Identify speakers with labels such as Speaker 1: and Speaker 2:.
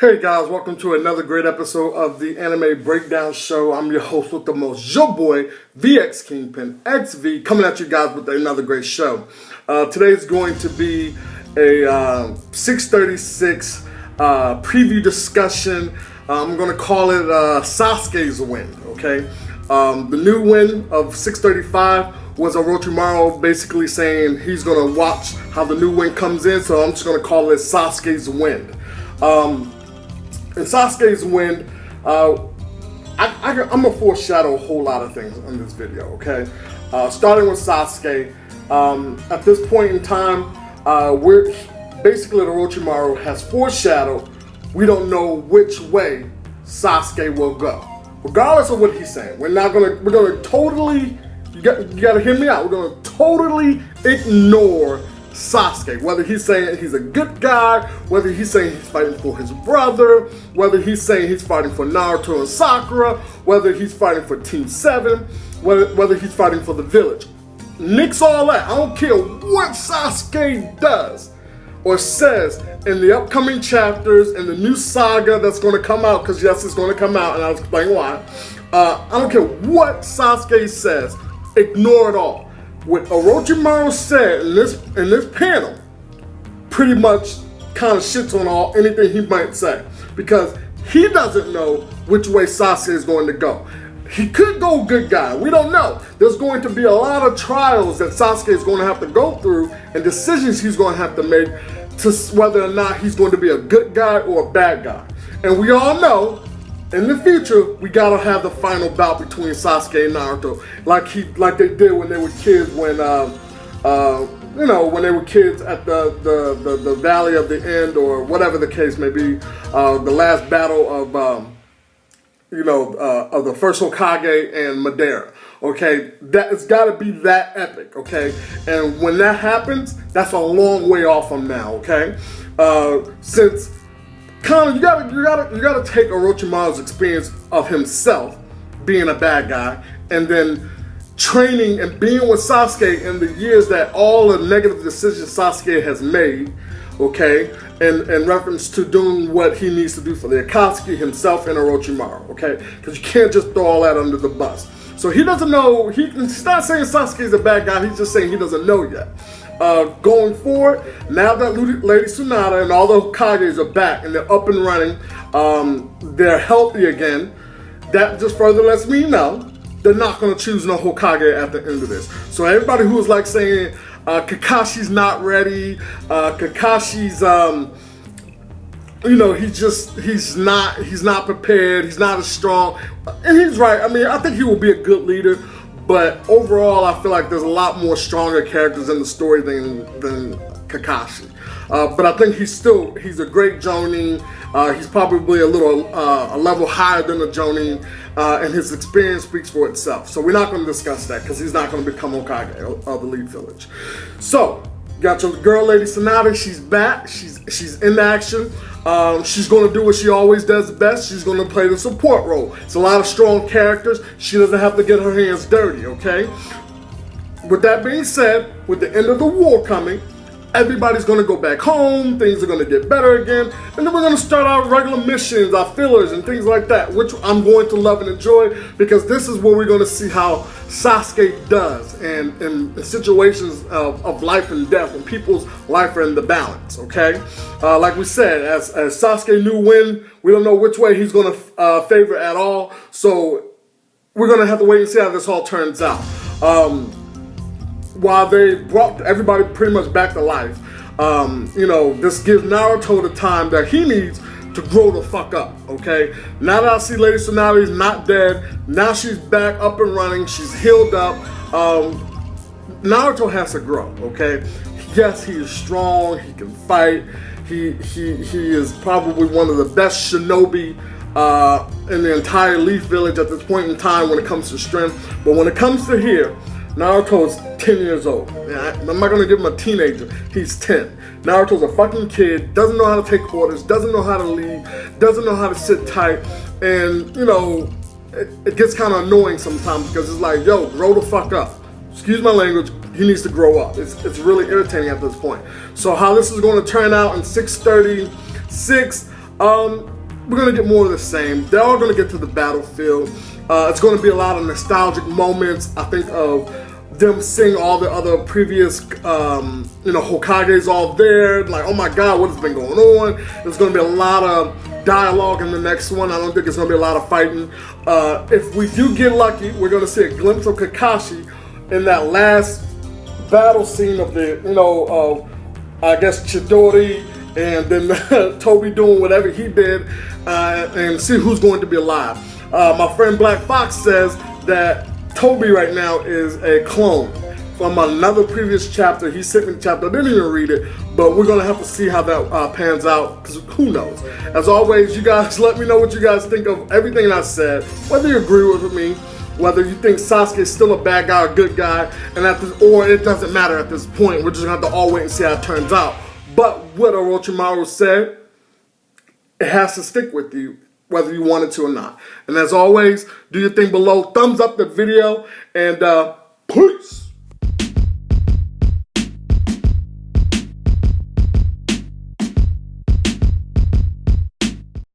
Speaker 1: Hey guys, welcome to another great episode of the Anime Breakdown Show. I'm your host with the most, your boy, vxKingPinxv, coming at you guys with another great show. Today's going to be a 636 preview discussion. I'm going to call it Sasuke's win, okay? The new win of 635 was Orochimaru basically saying he's going to watch how the new win comes in, so I'm just going to call it Sasuke's win. In Sasuke's win, I'm going to foreshadow a whole lot of things in this video, okay? Starting with Sasuke, at this point in time, we're basically Orochimaru has foreshadowed we don't know which way Sasuke will go. Regardless of what he's saying, we're gonna totally, you gotta hear me out, we're gonna totally ignore Sasuke, whether he's saying he's a good guy, whether he's saying he's fighting for his brother, whether he's saying he's fighting for Naruto and Sakura, whether he's fighting for Team 7, whether he's fighting for the village. Nix all that. I don't care what Sasuke does or says in the upcoming chapters and the new saga that's going to come out, because yes, it's going to come out and I'll explain why. I don't care what Sasuke says, ignore it all. What Orochimaru said in this panel pretty much kind of shits on anything he might say, because he doesn't know which way Sasuke is going to go. He could go good guy, we don't know. There's going to be a lot of trials that Sasuke is going to have to go through and decisions he's going to have to make to whether or not he's going to be a good guy or a bad guy. And we all know in the future, we gotta have the final bout between Sasuke and Naruto, like they did when they were kids, when when they were kids at the Valley of the End, or whatever the case may be, the last battle of of the first Hokage and Madara. Okay, it's gotta be that epic. Okay, and when that happens, that's a long way off from now. Okay, since kind of, you gotta take Orochimaru's experience of himself being a bad guy, and then training and being with Sasuke in the years that all the negative decisions Sasuke has made, okay, in reference to doing what he needs to do for the Akatsuki, himself and Orochimaru, okay, because you can't just throw all that under the bus. So he doesn't know, he's not saying Sasuke's a bad guy, he's just saying he doesn't know yet. Going forward, now that Lady Tsunade and all the Hokages are back and they're up and running, they're healthy again, that just further lets me know they're not going to choose no Hokage at the end of this. So everybody who was like saying Kakashi's not ready, Kakashi's he's not prepared, he's not as strong, and he's right. I mean, I think he will be a good leader. But overall, I feel like there's a lot more stronger characters in the story than Kakashi. But I think he's a great Jonin. He's probably a level higher than a Jonin, and his experience speaks for itself. So we're not going to discuss that because he's not going to become Hokage of the Elite Village. So got your girl, Lady Tsunade. She's back. She's in action. She's going to do what she always does best. She's going to play the support role. It's a lot of strong characters. She doesn't have to get her hands dirty, okay? With that being said, with the end of the war coming, everybody's going to go back home. Things are going to get better again. And then we're going to start our regular missions, our fillers, and things like that, which I'm going to love and enjoy, because this is where we're going to see how Sasuke does in situations of life and death, when people's life are in the balance, okay? Like we said, as Sasuke knew when, we don't know which way he's going to favor at all. So we're going to have to wait and see how this all turns out. While they brought everybody pretty much back to life, this gives Naruto the time that he needs to grow the fuck up, okay? Now that I see Lady Tsunade is not dead, now she's back up and running, she's healed up, Naruto has to grow, okay? Yes, he is strong, he can fight, he is probably one of the best shinobi in the entire Leaf Village at this point in time when it comes to strength. But when it comes to here, Naruto is 10 years old. Yeah, I'm not going to give him a teenager. He's 10. Naruto's a fucking kid, doesn't know how to take orders, doesn't know how to lead, doesn't know how to sit tight, and, you know, it gets kind of annoying sometimes because it's like, yo, grow the fuck up. Excuse my language, he needs to grow up. It's really irritating at this point. So how this is going to turn out in 636, we're going to get more of the same. They're all going to get to the battlefield. It's going to be a lot of nostalgic moments. I think of them seeing all the other previous, Hokages all there. Like, oh my God, what has been going on? There's going to be a lot of dialogue in the next one. I don't think it's going to be a lot of fighting. If we do get lucky, we're going to see a glimpse of Kakashi in that last battle scene of I guess Chidori, and then Toby doing whatever he did, and see who's going to be alive. My friend Black Fox says that Toby right now is a clone from another previous chapter. He sent me the chapter, I didn't even read it, but we're gonna have to see how that pans out, because who knows. As always, you guys let me know what you guys think of everything I said, whether you agree with me, whether you think Sasuke is still a bad guy or a good guy, or it doesn't matter at this point. We're just gonna have to all wait and see how it turns out. But what Orochimaru said, it has to stick with you, whether you want it to or not. And as always, do your thing below, thumbs up the video, and peace.